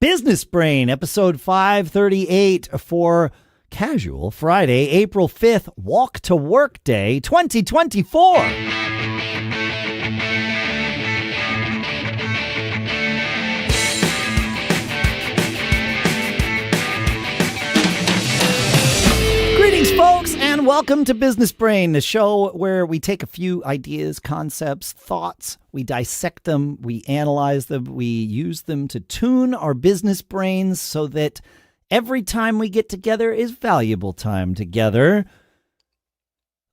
Business Brain, episode 538 for Casual Friday, April 5th, Walk to Work Day 2024. Greetings, folks, and welcome to Business Brain, the show where we take a few ideas, concepts, thoughts, we dissect them, we analyze them, we use them to tune our business brains so that every time we get together is valuable time together.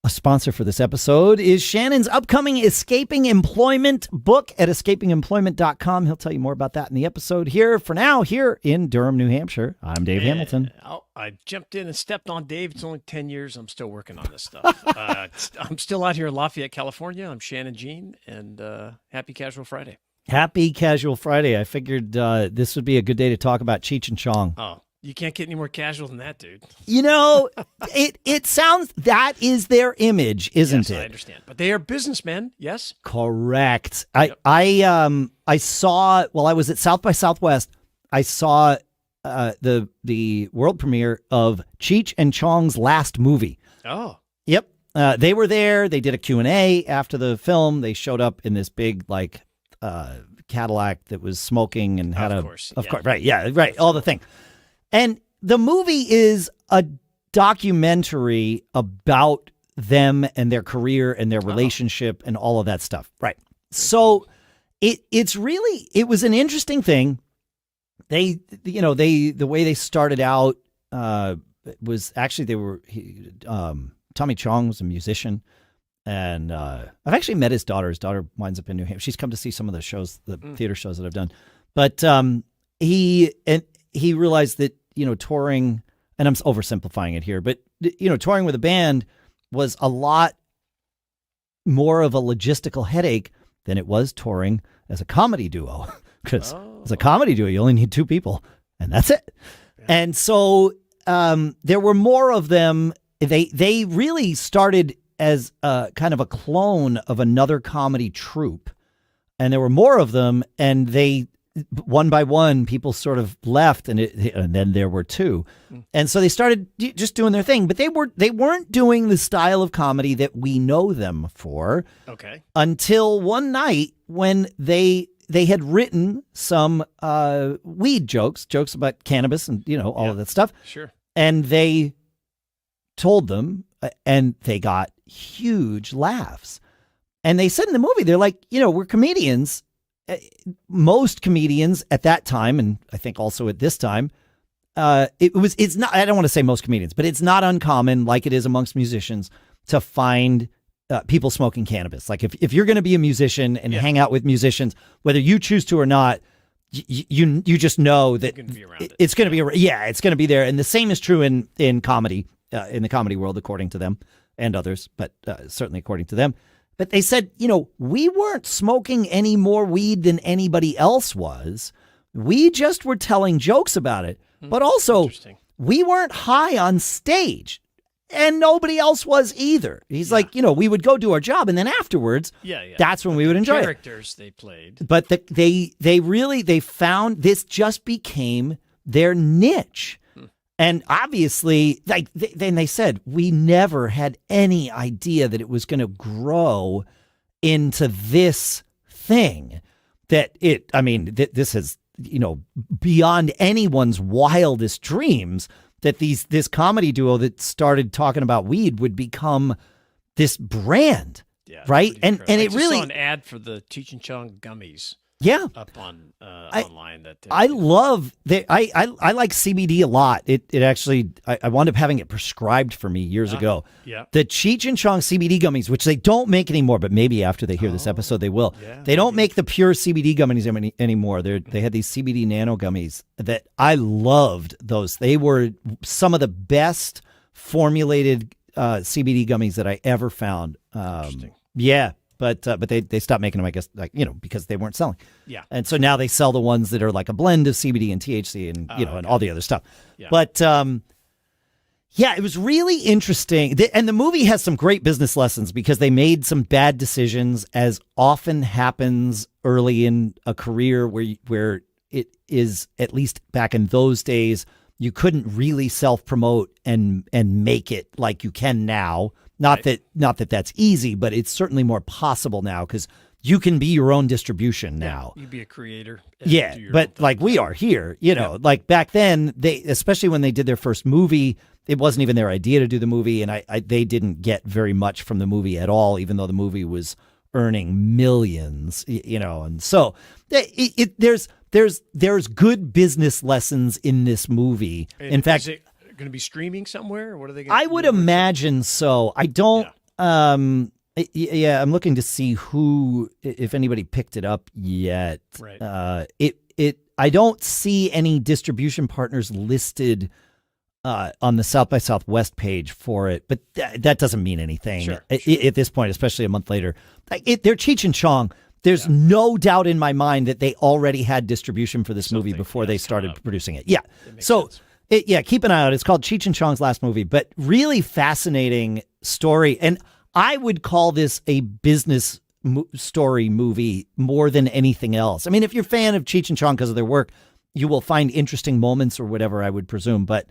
A sponsor for this episode is Shannon's upcoming Escaping Employment book at escapingemployment.com. He'll tell you more about that in the episode here. For now, here in Durham, New Hampshire, I'm Dave Hamilton. I jumped in and stepped on Dave. It's only 10 years. I'm still working on this stuff. I'm still out here in Lafayette, California. I'm Shannon Jean, and happy Casual Friday. Happy Casual Friday. I figured this would be a good day to talk about Cheech and Chong. Oh, you can't get any more casual than that, dude. You know, it sounds, that is their image, isn't it? I understand. But they are businessmen, yes? Correct. Yep. I saw, while I was at South by Southwest, I saw the world premiere of Cheech and Chong's last movie. Oh. Yep. They were there. They did a Q&A after the film. They showed up in this big, Cadillac that was smoking and had of course, right. Yeah, right. All the thing. And the movie is a documentary about them and their career and their relationship and all of that stuff. Right. So it was an interesting thing. The way they started out was actually Tommy Chong was a musician, and I've actually met his daughter. His daughter winds up in New Hampshire. She's come to see some of the shows, the theater shows that I've done. But he realized that, touring, and I'm oversimplifying it here, but, touring with a band was a lot more of a logistical headache than it was touring as a comedy duo. Because as a comedy duo, you only need two people, and that's it. Yeah. And so there were more of them. They really started as kind of a clone of another comedy troupe, and there were more of them, and they, one by one, people sort of left, and then there were two. And so they started just doing their thing, but they weren't doing the style of comedy that we know them for. Okay. Until one night when they had written some weed jokes about cannabis and, all of that stuff. Sure. And they told them, and they got huge laughs. And they said in the movie, they're like, we're comedians. Most comedians at that time, and I think also at this time, it's not, I don't want to say most comedians, but it's not uncommon, like it is amongst musicians, to find people smoking cannabis. Like if you're going to be a musician and hang out with musicians, whether you choose to or not, you just know that it's going to be it's going to be there. And the same is true in comedy, in the comedy world, according to them and others, but certainly according to them. But they said, we weren't smoking any more weed than anybody else was. We just were telling jokes about it. But also, we weren't high on stage. And nobody else was either. He's like, we would go do our job, and then afterwards, that's when we would enjoy characters they played. But they found this just became their niche. And obviously, then they said, we never had any idea that it was going to grow into this thing. This is, beyond anyone's wildest dreams, that this comedy duo that started talking about weed would become this brand, right? And it really saw an ad for the Cheech and Chong Gummies. Yeah, up on online. That I love. I like CBD a lot. It actually I wound up having it prescribed for me years ago. Yeah, the Cheech and Chong CBD gummies, which they don't make anymore, but maybe after they hear this episode they will. Yeah, they don't make the pure CBD gummies anymore. They had these CBD Nano gummies that I loved. Those, they were some of the best formulated CBD gummies that I ever found. Interesting. Yeah. But they stopped making them, I guess, because they weren't selling. Yeah. And so now they sell the ones that are like a blend of CBD and THC and, and all the other stuff. Yeah. But, it was really interesting. And the movie has some great business lessons because they made some bad decisions, as often happens early in a career where it is, at least back in those days, you couldn't really self-promote and make it like you can now. Not that that's easy, but it's certainly more possible now because you can be your own distribution now. You be a creator. Yeah, but like we are here, like back then, especially when they did their first movie, it wasn't even their idea to do the movie, and they didn't get very much from the movie at all, even though the movie was earning millions, and so there's good business lessons in this movie. In fact, is it going to be streaming somewhere? Or what are they? I would imagine so. I don't. I'm looking to see if anybody picked it up yet. Right. I don't see any distribution partners listed on the South by Southwest page for it, but that doesn't mean anything Sure. At this point, especially a month later. They're Cheech and Chong. There's no doubt in my mind that they already had distribution for this movie before they started producing it. Yeah. So, keep an eye out. It's called Cheech and Chong's last movie, but really fascinating story. And I would call this a business story movie more than anything else. I mean, if you're a fan of Cheech and Chong because of their work, you will find interesting moments or whatever, I would presume. But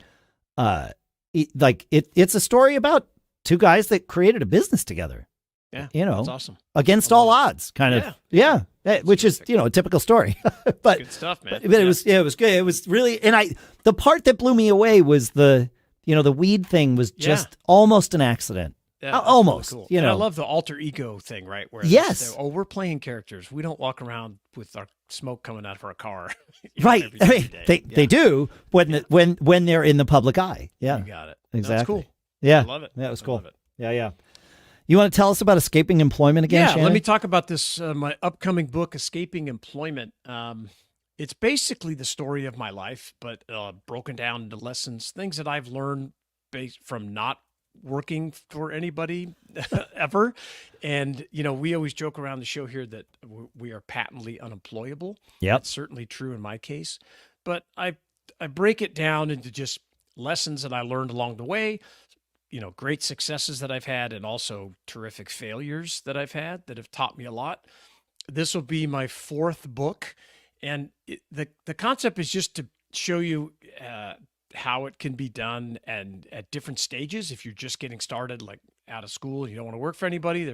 it's a story about two guys that created a business together. Yeah, that's awesome. Against all odds, kind of. Yeah, which is a typical story. But good stuff, man. But it was good. It was really, and the part that blew me away was the weed thing was just almost an accident. Yeah, almost. Really cool. And I love the alter ego thing, right? Where we're playing characters. We don't walk around with our smoke coming out of our car. Right. I mean, they do when they're in the public eye. Yeah. You got it. Exactly. That's cool. Yeah. I love it. That was cool. I love it. Yeah. You want to tell us about escaping employment again, Shannon? Let me talk about this, my upcoming book, Escaping Employment. It's basically the story of my life, but broken down into lessons, things that I've learned based from not working for anybody ever. And, we always joke around the show here that we are patently unemployable. Yep. That's certainly true in my case. But I break it down into just lessons that I learned along the way, great successes that I've had, and also terrific failures that I've had that have taught me a lot. This will be my fourth book. And the concept is just to show you how it can be done, and at different stages. If you're just getting started, like out of school, and you don't want to work for anybody,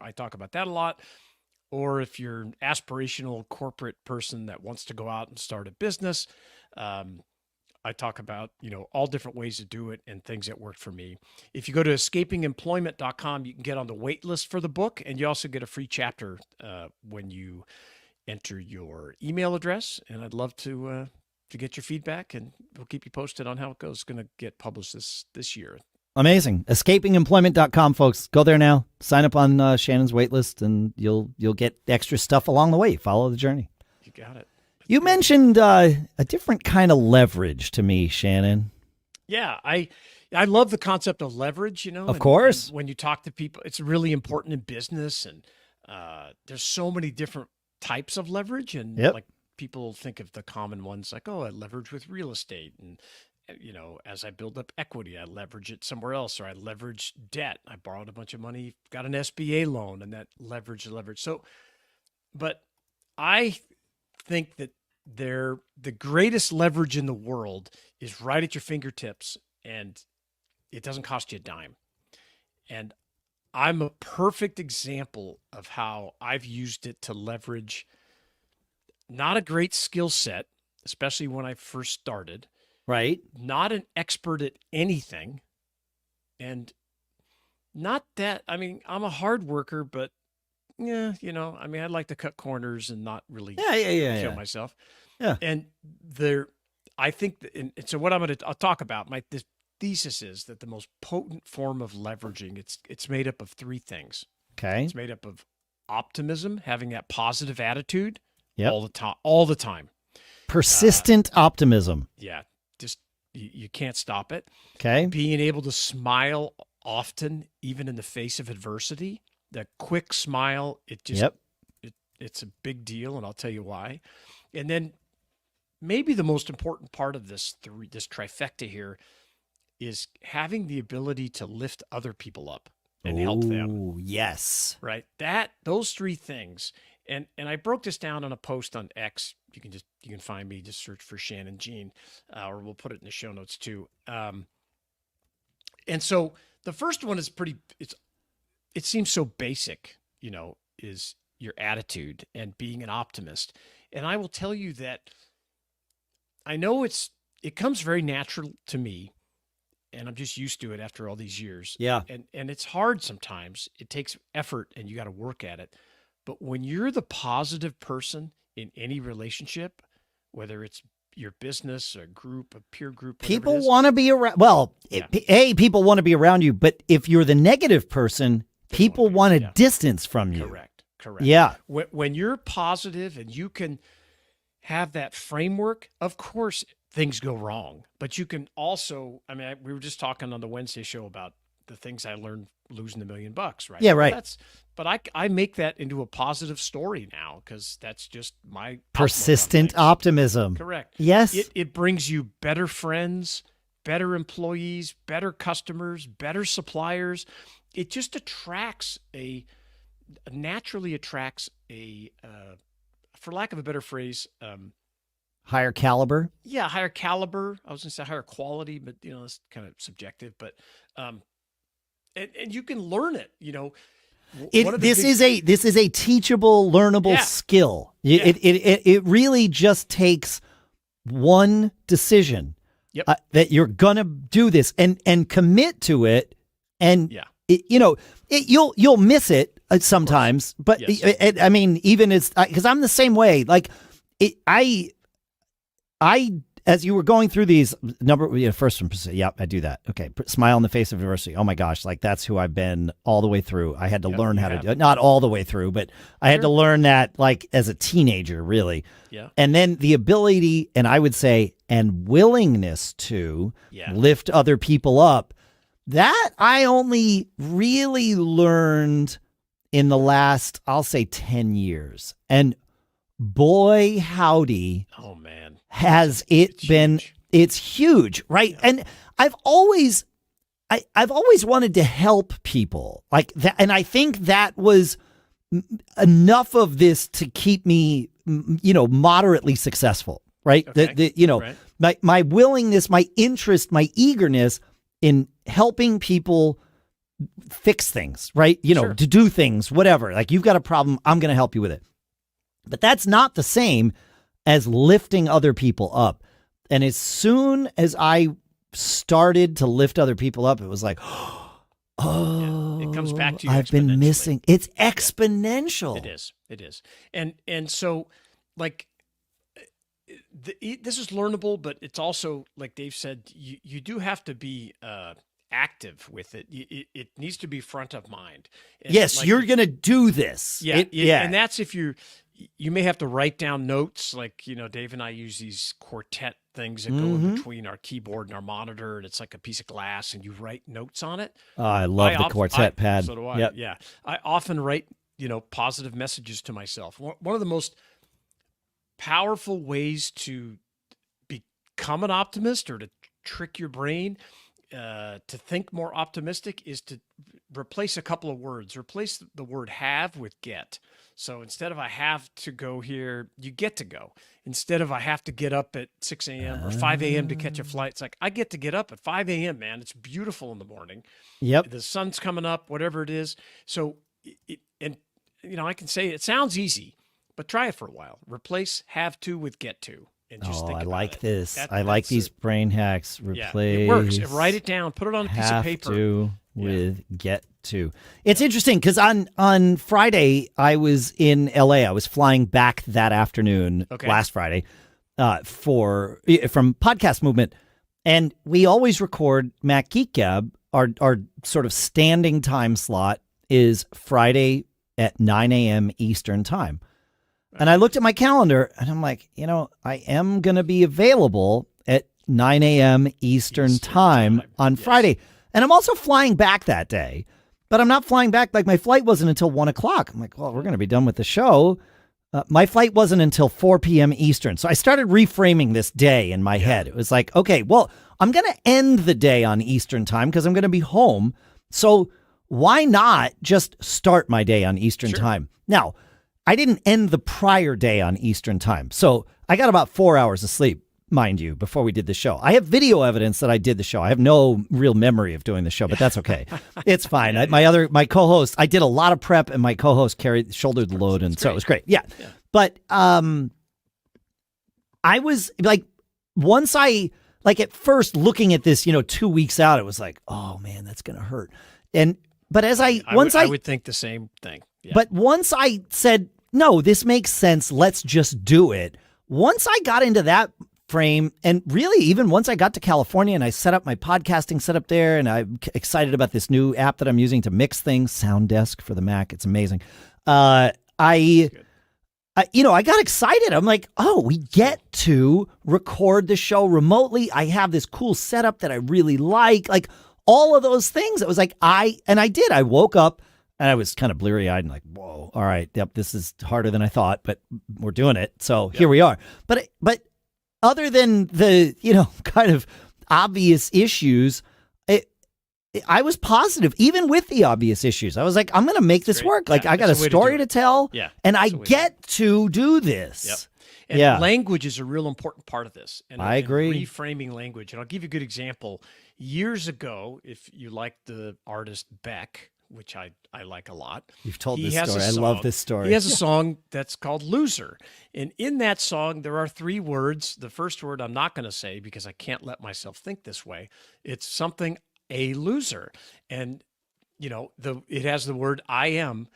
I talk about that a lot. Or if you're an aspirational corporate person that wants to go out and start a business, I talk about, all different ways to do it and things that worked for me. If you go to escapingemployment.com, you can get on the wait list for the book, and you also get a free chapter when you enter your email address. And I'd love to get your feedback, and we'll keep you posted on how it goes. It's going to get published this year. Amazing. Escapingemployment.com, folks. Go there now. Sign up on Shannon's wait list, and you'll get extra stuff along the way. Follow the journey. You got it. You mentioned a different kind of leverage to me, Shannon. Yeah, I love the concept of leverage, Of course. And when you talk to people, it's really important in business, and there's so many different types of leverage, and like people think of the common ones like, I leverage with real estate, and as I build up equity, I leverage it somewhere else, or I leverage debt. I borrowed a bunch of money, got an SBA loan, and that leverage. So, but I think that the greatest leverage in the world is right at your fingertips, and it doesn't cost you a dime. And I'm a perfect example of how I've used it to leverage not a great skill set, especially when I first started. Right. Not an expert at anything. And not that, I'm a hard worker, but I'd like to cut corners and not really kill myself. Yeah. And I think, and so what I'll talk about, this thesis is that the most potent form of leveraging, it's made up of three things. Okay. It's made up of optimism, having that positive attitude Yep. all the time. Persistent optimism. Yeah. Just, you can't stop it. Okay. Being able to smile often, even in the face of adversity. That quick smile, it's a big deal, and I'll tell you why. And then maybe the most important part of this trifecta here is having the ability to lift other people up and help them. Oh, yes. Right? Those three things. And I broke this down on a post on X. You can find me, just search for Shannon Jean, or we'll put it in the show notes too. And so the first one is it seems so basic, is your attitude and being an optimist. And I will tell you that I know it comes very natural to me, and I'm just used to it after all these years. Yeah. And it's hard sometimes. It takes effort and you got to work at it. But when you're the positive person in any relationship, whether it's your business, a group, a peer group, people want to be around. Well, people want to be around you, but if you're the negative person, people want a distance from you. Correct. Yeah. When you're positive and you can have that framework, of course things go wrong, but you can also, we were just talking on the Wednesday show about the things I learned losing $1 million, right? Yeah, right. But I make that into a positive story now, because that's just my persistent optimism. Correct. Yes. It brings you better friends, better employees, better customers, better suppliers. It just naturally attracts for lack of a better phrase, higher caliber. Yeah, higher caliber. I was going to say higher quality, but it's kind of subjective. But and you can learn it. This is a teachable, learnable skill. It really just takes one decision that you're gonna do this and commit to it, and you'll miss it sometimes, but even it's because I'm the same way. I as you were going through these first one, I do that. Okay. Smile on the face of adversity. Oh my gosh. That's who I've been all the way through. I had to learn how to do it. Not all the way through, but I had to learn that as a teenager, really. Yeah. And then the ability, and I would say, and willingness to lift other people up, that I only really learned in the last, I'll say 10 years. And boy, howdy. Oh man. Has it been, it's huge, right? Yeah. And I've always wanted to help people like that. And I think that was enough of this to keep me, moderately successful, right? Okay. My willingness, my interest, my eagerness in helping people fix things, right? To do things, whatever. Like, you've got a problem, I'm going to help you with it. But that's not the same as lifting other people up. And as soon as I started to lift other people up, it was like, it comes back to you. I've been missing. It's exponential. It is. And so this is learnable, but it's also, like Dave said, you do have to be active with it. It needs to be front of mind. And yes, you're going to do this. Yeah. And that's if you may have to write down notes. Dave and I use these quartet things that go in between our keyboard and our monitor, and it's like a piece of glass, and you write notes on it. Oh, I love the quartet pad. So do I. Yep. Yeah. I often write, positive messages to myself. One of the most powerful ways to become an optimist, or to trick your brain to think more optimistic, is to replace a couple of words. Replace the word have with get. So instead of I have to go here, you get to go. Instead of I have to get up at 6 a.m. or 5 a.m. to catch a flight, it's like, I get to get up at 5 a.m., man. It's beautiful in the morning. Yep. The sun's coming up, whatever it is. So, I can say it sounds easy, but try it for a while. Replace have to with get to. And just think I about like it. this. I like these brain hacks. Replace. It works. Write it down. Put it on a piece of paper. Have to with get to. It's interesting because on Friday I was in LA. I was flying back that afternoon, last Friday, from Podcast Movement, and we always record Mac Geek Gab. Our sort of standing time slot is Friday at 9 a.m. Eastern time. And I looked at my calendar and I'm like, I am going to be available at 9 a.m. Eastern time on Friday. And I'm also flying back that day, but I'm not flying back. My flight wasn't until 1 o'clock. I'm like, well, we're going to be done with the show. My flight wasn't until 4 p.m. Eastern. So I started reframing this day in my head. It was like, okay, well, I'm going to end the day on Eastern time because I'm going to be home. So why not just start my day on Eastern time? Now, I didn't end the prior day on Eastern time. So I got about 4 hours of sleep, mind you, before we did the show. I have video evidence that I did the show. I have no real memory of doing the show, but that's okay. It's fine. My co-host, I did a lot of prep, and my co-host shouldered the load, and so it was great. Yeah. But I was like, at first looking at this, 2 weeks out, it was like, oh man, that's going to hurt. But I would think the same thing. Yeah. But once I said, no, this makes sense, let's just do it. Once I got into that frame, and really even once I got to California and I set up my podcasting setup there, and I'm excited about this new app that I'm using to mix things, Sounddesk for the Mac. It's amazing. I got excited. I'm like, oh, we get to record the show remotely. I have this cool setup that I really like all of those things. It was like, I did. I woke up and I was kind of bleary-eyed and like, whoa, all right, yep, this is harder than I thought, but we're doing it. So here we are. But other than the, kind of obvious issues, I was positive, even with the obvious issues. I was like, I'm going to make this work. Like, I got a story to tell, and I get to do this. Yep. And language is a real important part of this. And I agree. Reframing language. And I'll give you a good example. Years ago, if you like the artist Beck, which I like a lot. You've told this story. I love this story. He has a song that's called Loser. And in that song, there are 3 words. The first word I'm not going to say because I can't let myself think this way. It's something, a loser. And, it has the word I am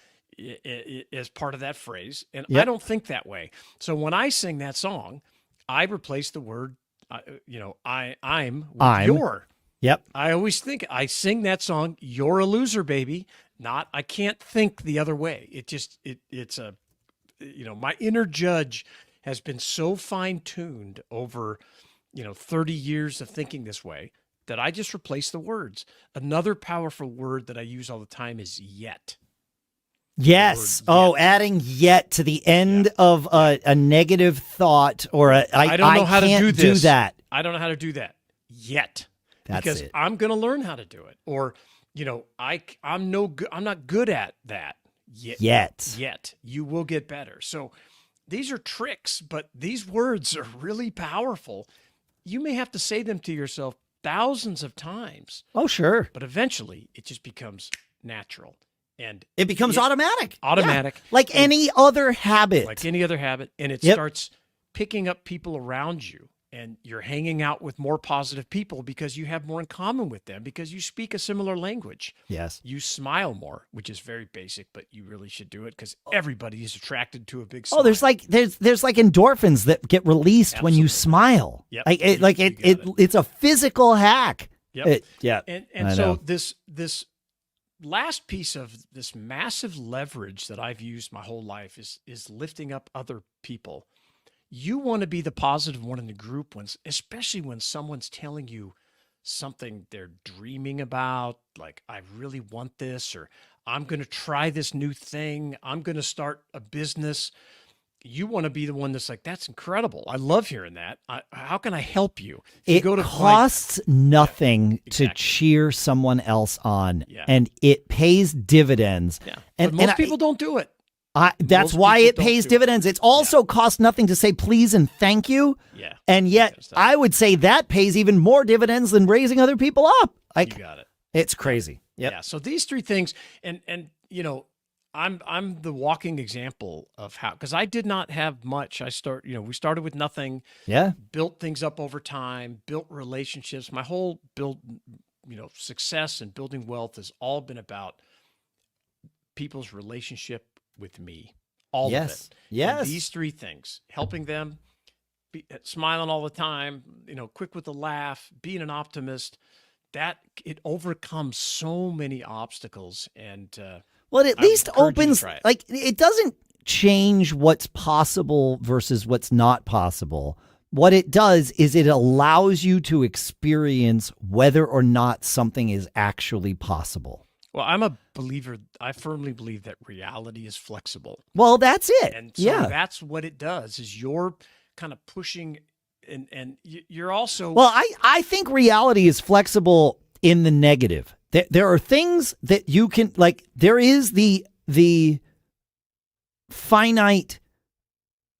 as part of that phrase. And I don't think that way. So when I sing that song, I replace the word, I'm with your. Yep. I always think I sing that song, you're a loser, baby. Not, I can't think the other way. It's my inner judge has been so fine-tuned over, 30 years of thinking this way that I just replace the words. Another powerful word that I use all the time is yet. Yes. Adding yet to the end of a negative thought or I don't know how to do that. I don't know how to do that yet. That's because it. I'm going to learn how to do it. Or, I'm not good at that yet. You will get better. So these are tricks, but these words are really powerful. You may have to say them to yourself thousands of times. Oh, sure. But eventually it just becomes natural. And it becomes automatic. Automatic. Yeah. Like any other habit. And it starts picking up people around you. And you're hanging out with more positive people because you have more in common with them, because you speak a similar language. Yes. You smile more, which is very basic, but you really should do it because everybody is attracted to a big smile. Oh, there's like endorphins that get released when you smile. Yep. It's a physical hack. Yep. Yeah. And so this last piece of this massive leverage that I've used my whole life is lifting up other people. You want to be the positive one in the group, especially when someone's telling you something they're dreaming about, like, I really want this, or I'm going to try this new thing. I'm going to start a business. You want to be the one that's like, that's incredible. I love hearing that. How can I help you? It costs nothing to cheer someone else on, and it pays dividends. Yeah. And most people don't do it. That's why it pays dividends. It's also cost nothing to say please and thank you. Yeah. And yet I would say that pays even more dividends than raising other people up. You got it. It's crazy. Yep. Yeah. So these 3 things, and I'm the walking example of how, because I did not have much. We started with nothing. Yeah. Built things up over time, built relationships. My whole success and building wealth has all been about people's relationship with me, all of it. Yes. And these 3 things, helping them, smiling all the time, quick with a laugh, being an optimist, that it overcomes so many obstacles. And it at least opens, it doesn't change what's possible versus what's not possible. What it does is it allows you to experience whether or not something is actually possible. Well, I'm a believer. I firmly believe that reality is flexible. Well, that's it. And so that's what it does, is you're kind of pushing and you're also... Well, I think reality is flexible in the negative. There are things that you can, there is the finite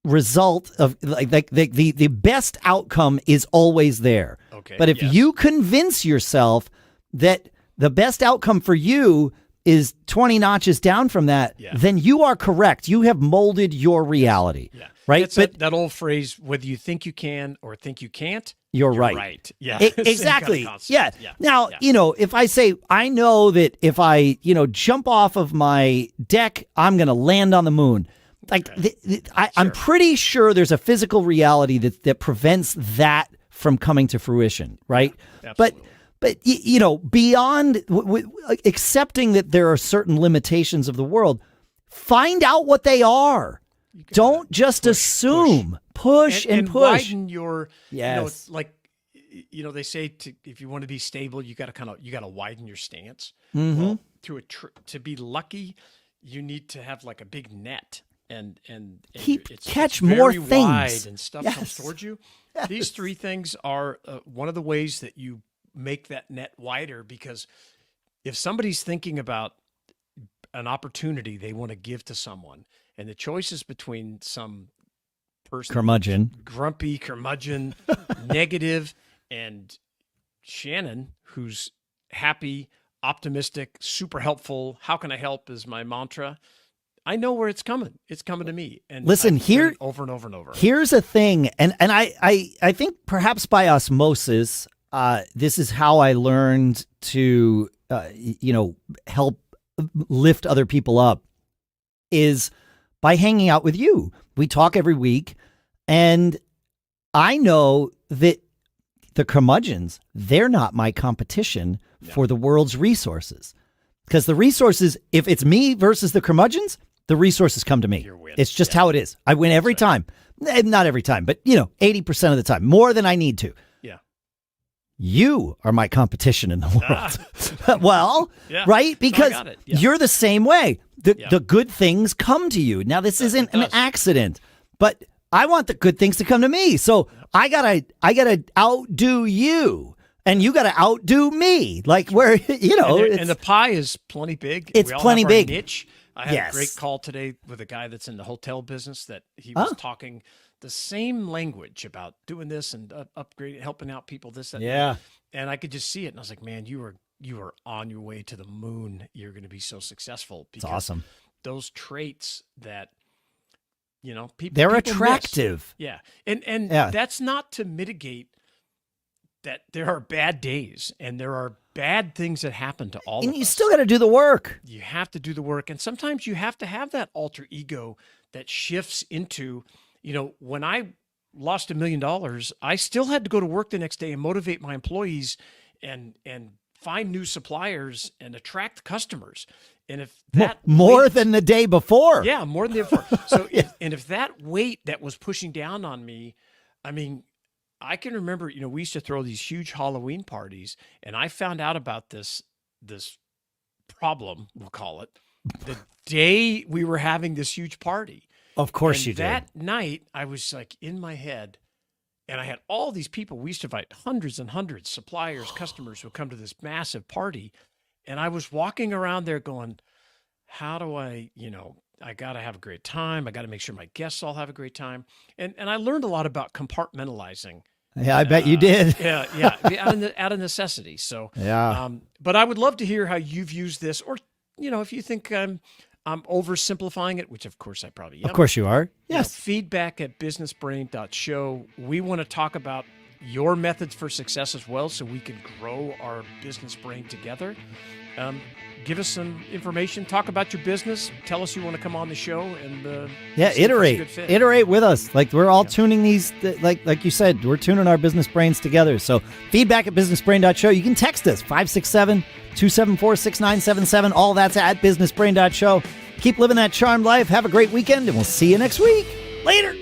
result of like the best outcome is always there. Okay. But if you convince yourself that the best outcome for you is 20 notches down from that, then you are correct. You have molded your reality. Yeah. Right? It's that old phrase, whether you think you can or think you can't, you're right. Right. Yeah. Exactly. Kind of yeah. Now, if I say, I know that if I, jump off of my deck, I'm going to land on the moon. Like, I'm pretty sure there's a physical reality that prevents that from coming to fruition. Right. Yeah, but beyond accepting that there are certain limitations of the world, find out what they are. Don't just assume. Push and push. Widen your, yes. They say if you want to be stable, you got to widen your stance. Mm-hmm. Well, to be lucky, you need to have like a big net and catch it's more very things wide and stuff comes towards you. Yes. These three things are one of the ways that you make that net wider, because if somebody's thinking about an opportunity they want to give to someone, and the choice is between some person, grumpy curmudgeon, negative, and Shannon, who's happy, optimistic, super helpful. How can I help is my mantra. I know where it's coming. It's coming to me. And listen, here over and over and over. Here's a thing, and I think perhaps by osmosis, this is how I learned to help lift other people up, is by hanging out with you. We talk every week, and I know that the curmudgeons, they're not my competition for the world's resources. Because the resources, if it's me versus the curmudgeons, the resources come to me. It's just how it is. I win every time. Not every time, but 80% of the time, more than I need to. Yeah. You are my competition in the world. Well, right? Because you're the same way. The good things come to you. Now, this isn't an accident, but I want the good things to come to me. So I gotta outdo you, and you gotta outdo me. Like, where and the pie is plenty big. It's plenty big. Niche. I had a great call today with a guy that's in the hotel business that he was talking the same language about doing this and upgrading, helping out people. That. And I could just see it, and I was like, man, you are on your way to the moon. You're going to be so successful. It's awesome. Those traits that, people, they're attractive. Miss. Yeah. And that's not to mitigate that there are bad days and there are bad things that happen to all of us. And you still got to do the work. You have to do the work. And sometimes you have to have that alter ego that shifts into, when I lost $1 million, I still had to go to work the next day and motivate my employees and find new suppliers and attract customers. And if that more than the day before. Yeah, more than the day before. So if that weight that was pushing down on me, I mean, I can remember, we used to throw these huge Halloween parties, and I found out about this problem, we'll call it, the day we were having this huge party. Of course you did. That night, I was like in my head, and I had all these people. We used to invite hundreds and hundreds, suppliers, customers who would come to this massive party. And I was walking around there going, how do I got to have a great time. I got to make sure my guests all have a great time. And I learned a lot about compartmentalizing. Yeah, I bet you did. Yeah. Out of necessity. So, but I would love to hear how you've used this, or, if you think I'm oversimplifying it, which of course I probably am. Of course you are. Yes. Feedback at businessbrain.show. We want to talk about your methods for success as well, so we can grow our business brain together. Give us some information. Talk about your business. Tell us you want to come on the show, and iterate with us. Like, we're all tuning these. Like you said, we're tuning our business brains together. So feedback at businessbrain.show. You can text us 567-274-6977. All that's at businessbrain.show. Keep living that charmed life. Have a great weekend, and we'll see you next week. Later.